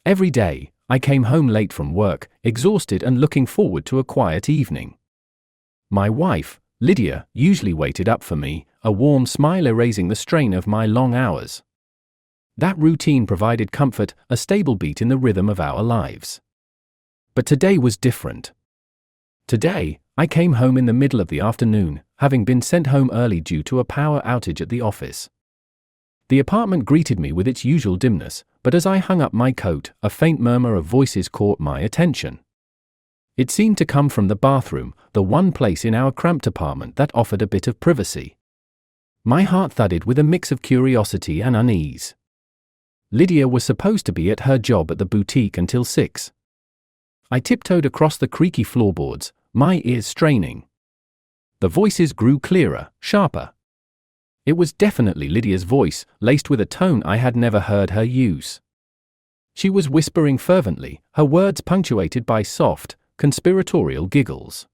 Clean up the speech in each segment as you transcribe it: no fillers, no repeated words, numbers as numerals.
Every day, I came home late from work, exhausted and looking forward to a quiet evening. My wife, Lydia, usually waited up for me, a warm smile erasing the strain of my long hours. That routine provided comfort, a stable beat in the rhythm of our lives. But today was different. Today, I came home in the middle of the afternoon, having been sent home early due to a power outage at the office. The apartment greeted me with its usual dimness, but as I hung up my coat, a faint murmur of voices caught my attention. It seemed to come from the bathroom, the one place in our cramped apartment that offered a bit of privacy. My heart thudded with a mix of curiosity and unease. Lydia was supposed to be at her job at the boutique until 6. I tiptoed across the creaky floorboards, my ears straining. The voices grew clearer, sharper. It was definitely Lydia's voice, laced with a tone I had never heard her use. She was whispering fervently, her words punctuated by soft, conspiratorial giggles.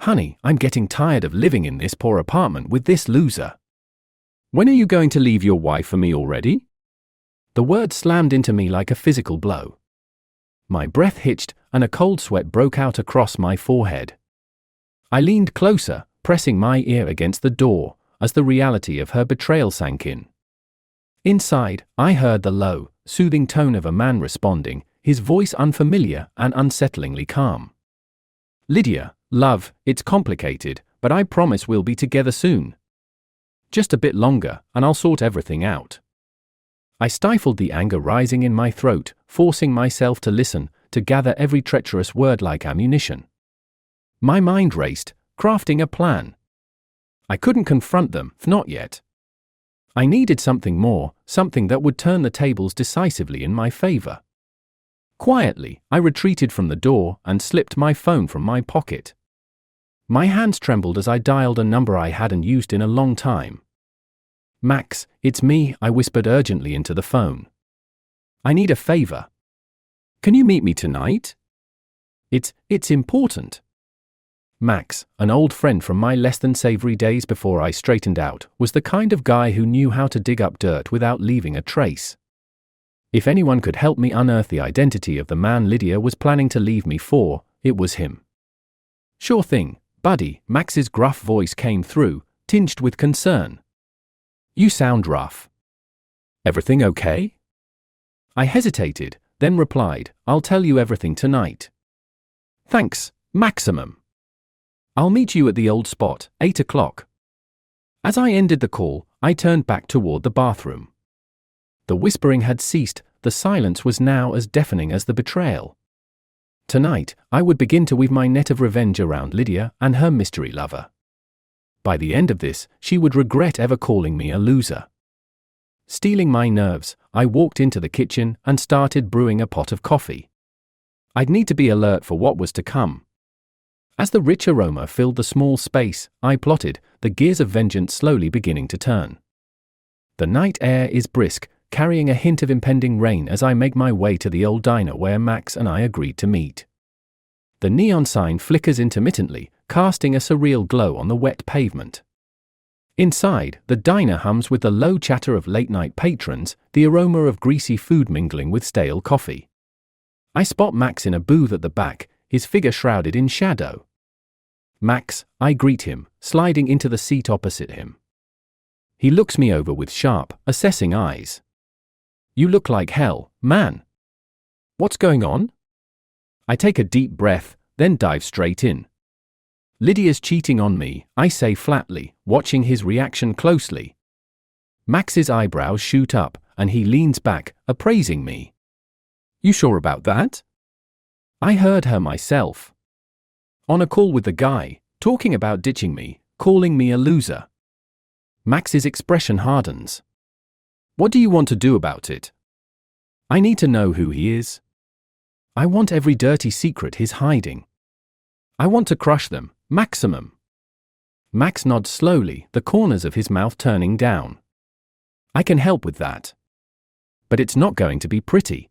"Honey, I'm getting tired of living in this poor apartment with this loser. When are you going to leave your wife for me already?" The words slammed into me like a physical blow. My breath hitched, and a cold sweat broke out across my forehead. I leaned closer, pressing my ear against the door, as the reality of her betrayal sank in. Inside, I heard the low, soothing tone of a man responding, his voice unfamiliar and unsettlingly calm. "Lydia, love, it's complicated, but I promise we'll be together soon. Just a bit longer, and I'll sort everything out." I stifled the anger rising in my throat, forcing myself to listen, to gather every treacherous word like ammunition. My mind raced, crafting a plan. I couldn't confront them, not yet. I needed something more, something that would turn the tables decisively in my favor. Quietly, I retreated from the door and slipped my phone from my pocket. My hands trembled as I dialed a number I hadn't used in a long time. "Max, it's me," I whispered urgently into the phone. "I need a favor. Can you meet me tonight? It's important." Max, an old friend from my less than savory days before I straightened out, was the kind of guy who knew how to dig up dirt without leaving a trace. If anyone could help me unearth the identity of the man Lydia was planning to leave me for, it was him. "Sure thing, buddy," Max's gruff voice came through, tinged with concern. "You sound rough. Everything okay?" I hesitated, then replied, "I'll tell you everything tonight." "Thanks, Maximum. I'll meet you at the old spot, 8 o'clock. As I ended the call, I turned back toward the bathroom. The whispering had ceased, the silence was now as deafening as the betrayal. Tonight, I would begin to weave my net of revenge around Lydia and her mystery lover. By the end of this, she would regret ever calling me a loser. Steeling my nerves, I walked into the kitchen and started brewing a pot of coffee. I'd need to be alert for what was to come. As the rich aroma filled the small space, I plotted, the gears of vengeance slowly beginning to turn. The night air is brisk, carrying a hint of impending rain as I make my way to the old diner where Max and I agreed to meet. The neon sign flickers intermittently, casting a surreal glow on the wet pavement. Inside, the diner hums with the low chatter of late-night patrons, the aroma of greasy food mingling with stale coffee. I spot Max in a booth at the back, his figure shrouded in shadow. "Max," I greet him, sliding into the seat opposite him. He looks me over with sharp, assessing eyes. "You look like hell, man. What's going on?" I take a deep breath, then dive straight in. "Lydia's cheating on me," I say flatly, watching his reaction closely. Max's eyebrows shoot up, and he leans back, appraising me. "You sure about that?" I heard her myself. On a call with the guy, talking about ditching me, calling me a loser. Max's expression hardens. "What do you want to do about it?" "I need to know who he is. I want every dirty secret he's hiding. I want to crush them, Maximum." Max nods slowly, the corners of his mouth turning down. "I can help with that. But it's not going to be pretty."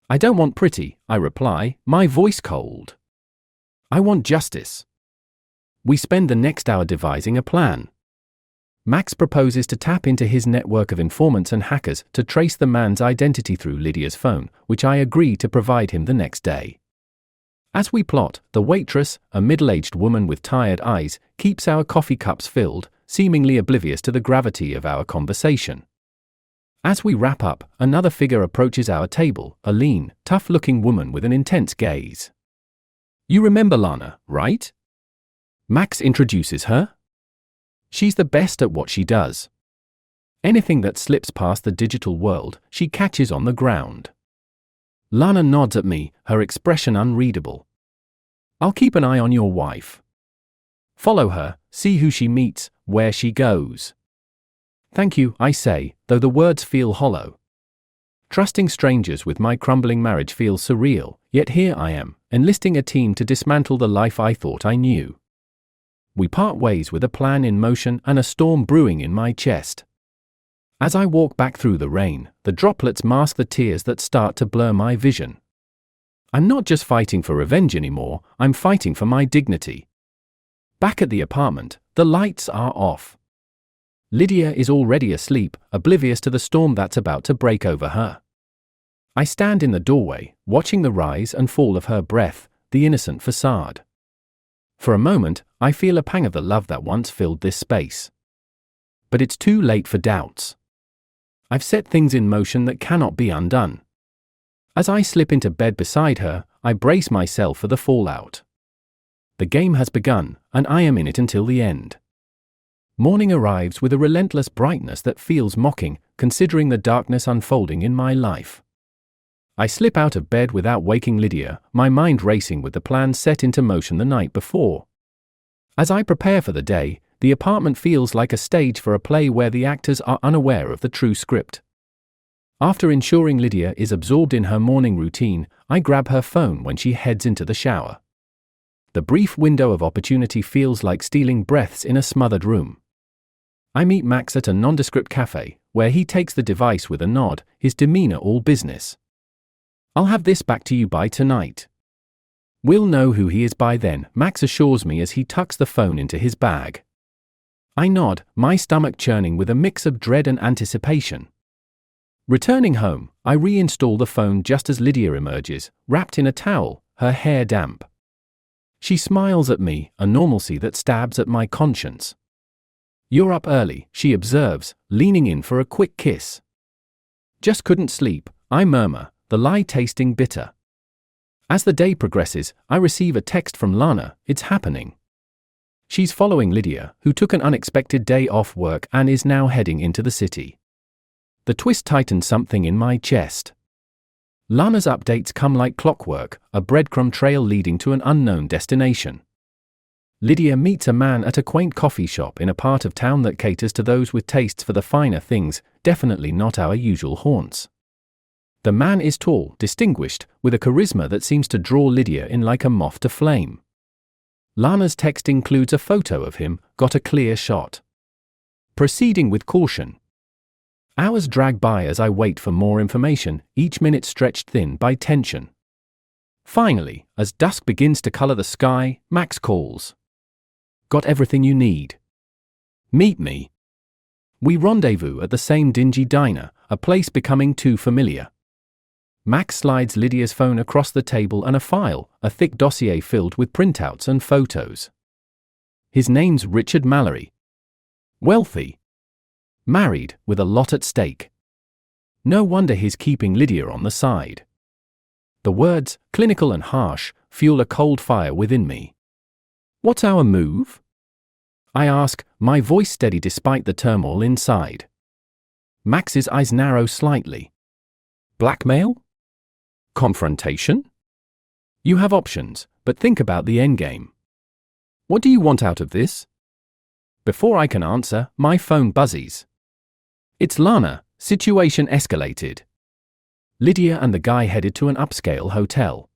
"I don't want pretty," I reply, my voice cold. "I want justice." We spend the next hour devising a plan. Max proposes to tap into his network of informants and hackers to trace the man's identity through Lydia's phone, which I agree to provide him the next day. As we plot, the waitress, a middle-aged woman with tired eyes, keeps our coffee cups filled, seemingly oblivious to the gravity of our conversation. As we wrap up, another figure approaches our table, a lean, tough-looking woman with an intense gaze. "You remember Lana, right?" Max introduces her. "She's the best at what she does. Anything that slips past the digital world, she catches on the ground." Lana nods at me, her expression unreadable. "I'll keep an eye on your wife. Follow her, see who she meets, where she goes." "Thank you," I say, though the words feel hollow. Trusting strangers with my crumbling marriage feels surreal, yet here I am, enlisting a team to dismantle the life I thought I knew. We part ways with a plan in motion and a storm brewing in my chest. As I walk back through the rain, the droplets mask the tears that start to blur my vision. I'm not just fighting for revenge anymore, I'm fighting for my dignity. Back at the apartment, the lights are off. Lydia is already asleep, oblivious to the storm that's about to break over her. I stand in the doorway, watching the rise and fall of her breath, the innocent facade. For a moment, I feel a pang of the love that once filled this space. But it's too late for doubts. I've set things in motion that cannot be undone. As I slip into bed beside her, I brace myself for the fallout. The game has begun, and I am in it until the end. Morning arrives with a relentless brightness that feels mocking, considering the darkness unfolding in my life. I slip out of bed without waking Lydia, my mind racing with the plans set into motion the night before. As I prepare for the day, the apartment feels like a stage for a play where the actors are unaware of the true script. After ensuring Lydia is absorbed in her morning routine, I grab her phone when she heads into the shower. The brief window of opportunity feels like stealing breaths in a smothered room. I meet Max at a nondescript cafe, where he takes the device with a nod, his demeanor all business. "I'll have this back to you by tonight." "We'll know who he is by then," Max assures me as he tucks the phone into his bag. I nod, my stomach churning with a mix of dread and anticipation. Returning home, I reinstall the phone just as Lydia emerges, wrapped in a towel, her hair damp. She smiles at me, a normalcy that stabs at my conscience. "You're up early," she observes, leaning in for a quick kiss. "Just couldn't sleep," I murmur, the lie tasting bitter. As the day progresses, I receive a text from Lana, "It's happening." She's following Lydia, who took an unexpected day off work and is now heading into the city. The twist tightens something in my chest. Lana's updates come like clockwork, a breadcrumb trail leading to an unknown destination. Lydia meets a man at a quaint coffee shop in a part of town that caters to those with tastes for the finer things, definitely not our usual haunts. The man is tall, distinguished, with a charisma that seems to draw Lydia in like a moth to flame. Lana's text includes a photo of him, got a clear shot. Proceeding with caution. Hours drag by as I wait for more information, each minute stretched thin by tension. Finally, as dusk begins to color the sky, Max calls. "Got everything you need. Meet me." We rendezvous at the same dingy diner, a place becoming too familiar. Max slides Lydia's phone across the table and a file, a thick dossier filled with printouts and photos. His name's Richard Mallory. Wealthy. Married, with a lot at stake. No wonder he's keeping Lydia on the side. The words, clinical and harsh, fuel a cold fire within me. "What's our move?" I ask, my voice steady despite the turmoil inside. Max's eyes narrow slightly. "Blackmail? Confrontation? You have options, but think about the endgame. What do you want out of this?" Before I can answer, my phone buzzes. It's Lana, situation escalated. Lydia and the guy headed to an upscale hotel.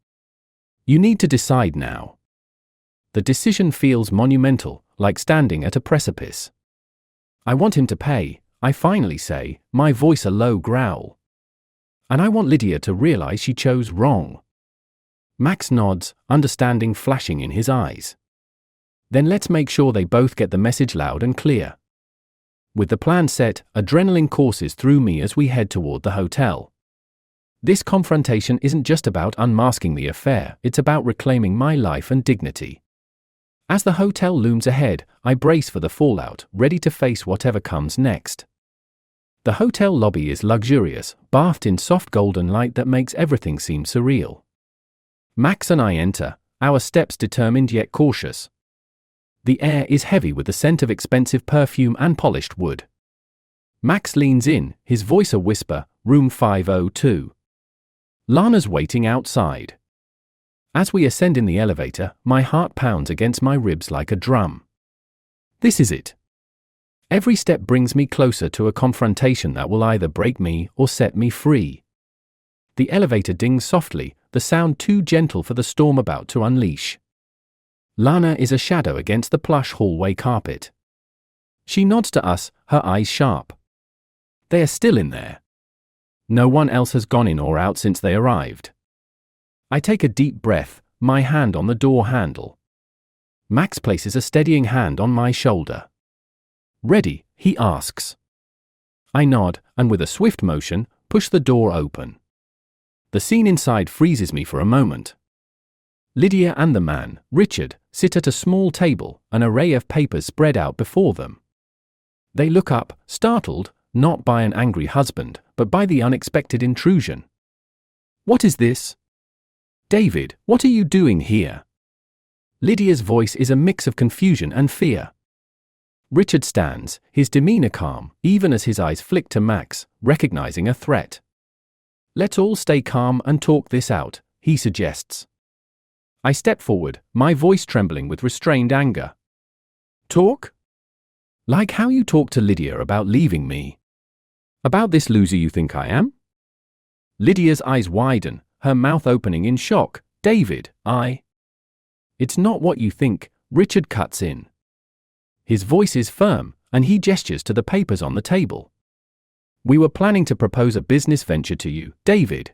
"You need to decide now." The decision feels monumental, like standing at a precipice. "I want him to pay," I finally say, my voice a low growl. "And I want Lydia to realize she chose wrong." Max nods, understanding flashing in his eyes. "Then let's make sure they both get the message loud and clear." With the plan set, adrenaline courses through me as we head toward the hotel. This confrontation isn't just about unmasking the affair, it's about reclaiming my life and dignity. As the hotel looms ahead, I brace for the fallout, ready to face whatever comes next. The hotel lobby is luxurious, bathed in soft golden light that makes everything seem surreal. Max and I enter, our steps determined yet cautious. The air is heavy with the scent of expensive perfume and polished wood. Max leans in, his voice a whisper, room 502. Lana's waiting outside. As we ascend in the elevator, my heart pounds against my ribs like a drum. This is it. Every step brings me closer to a confrontation that will either break me or set me free. The elevator dings softly, the sound too gentle for the storm about to unleash. Lana is a shadow against the plush hallway carpet. She nods to us, her eyes sharp. They are still in there. No one else has gone in or out since they arrived. I take a deep breath, my hand on the door handle. Max places a steadying hand on my shoulder. Ready, he asks. I nod, and with a swift motion, push the door open. The scene inside freezes me for a moment. Lydia and the man, Richard, sit at a small table, an array of papers spread out before them. They look up, startled, not by an angry husband, but by the unexpected intrusion. What is this? David, what are you doing here? Lydia's voice is a mix of confusion and fear. Richard stands, his demeanor calm, even as his eyes flick to Max, recognizing a threat. Let's all stay calm and talk this out, he suggests. I step forward, my voice trembling with restrained anger. Talk? Like how you talked to Lydia about leaving me. About this loser you think I am? Lydia's eyes widen, her mouth opening in shock. David, It's not what you think, Richard cuts in. His voice is firm, and he gestures to the papers on the table. We were planning to propose a business venture to you, David.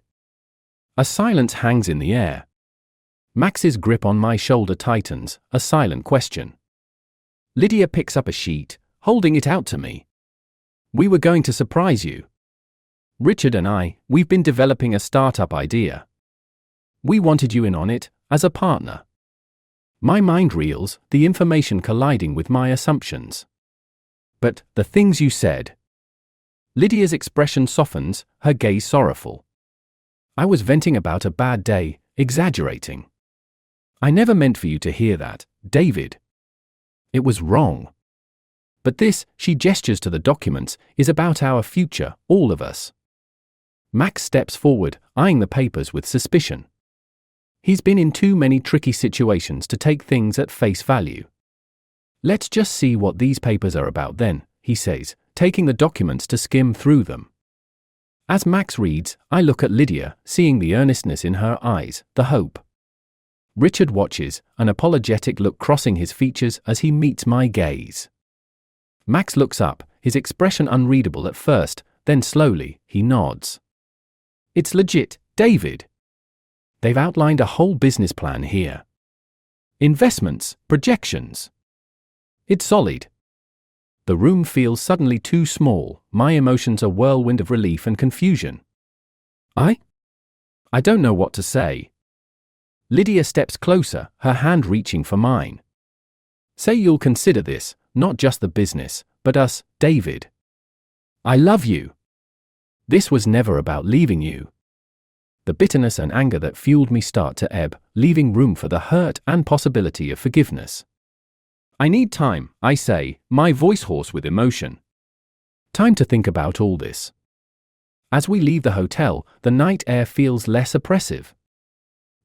A silence hangs in the air. Max's grip on my shoulder tightens, a silent question. Lydia picks up a sheet, holding it out to me. We were going to surprise you. Richard and we've been developing a startup idea. We wanted you in on it, as a partner. My mind reels, the information colliding with my assumptions. But the things you said. Lydia's expression softens, her gaze sorrowful. I was venting about a bad day, exaggerating. I never meant for you to hear that, David. It was wrong. But this, she gestures to the documents, is about our future, all of us. Max steps forward, eyeing the papers with suspicion. He's been in too many tricky situations to take things at face value. Let's just see what these papers are about then, he says, taking the documents to skim through them. As Max reads, I look at Lydia, seeing the earnestness in her eyes, the hope. Richard watches, an apologetic look crossing his features as he meets my gaze. Max looks up, his expression unreadable at first, then slowly, he nods. It's legit, David. They've outlined a whole business plan here. Investments, projections. It's solid. The room feels suddenly too small, my emotions a whirlwind of relief and confusion. I don't know what to say. Lydia steps closer, her hand reaching for mine. Say you'll consider this, not just the business, but us, David. I love you. This was never about leaving you. The bitterness and anger that fueled me start to ebb, leaving room for the hurt and possibility of forgiveness. I need time, I say, my voice hoarse with emotion. Time to think about all this. As we leave the hotel, the night air feels less oppressive.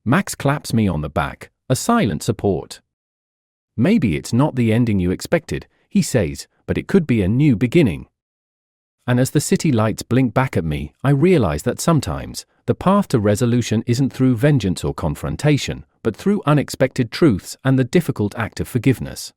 Max claps me on the back, a silent support. Maybe it's not the ending you expected, he says, but it could be a new beginning. And as the city lights blink back at me, I realize that sometimes, the path to resolution isn't through vengeance or confrontation, but through unexpected truths and the difficult act of forgiveness.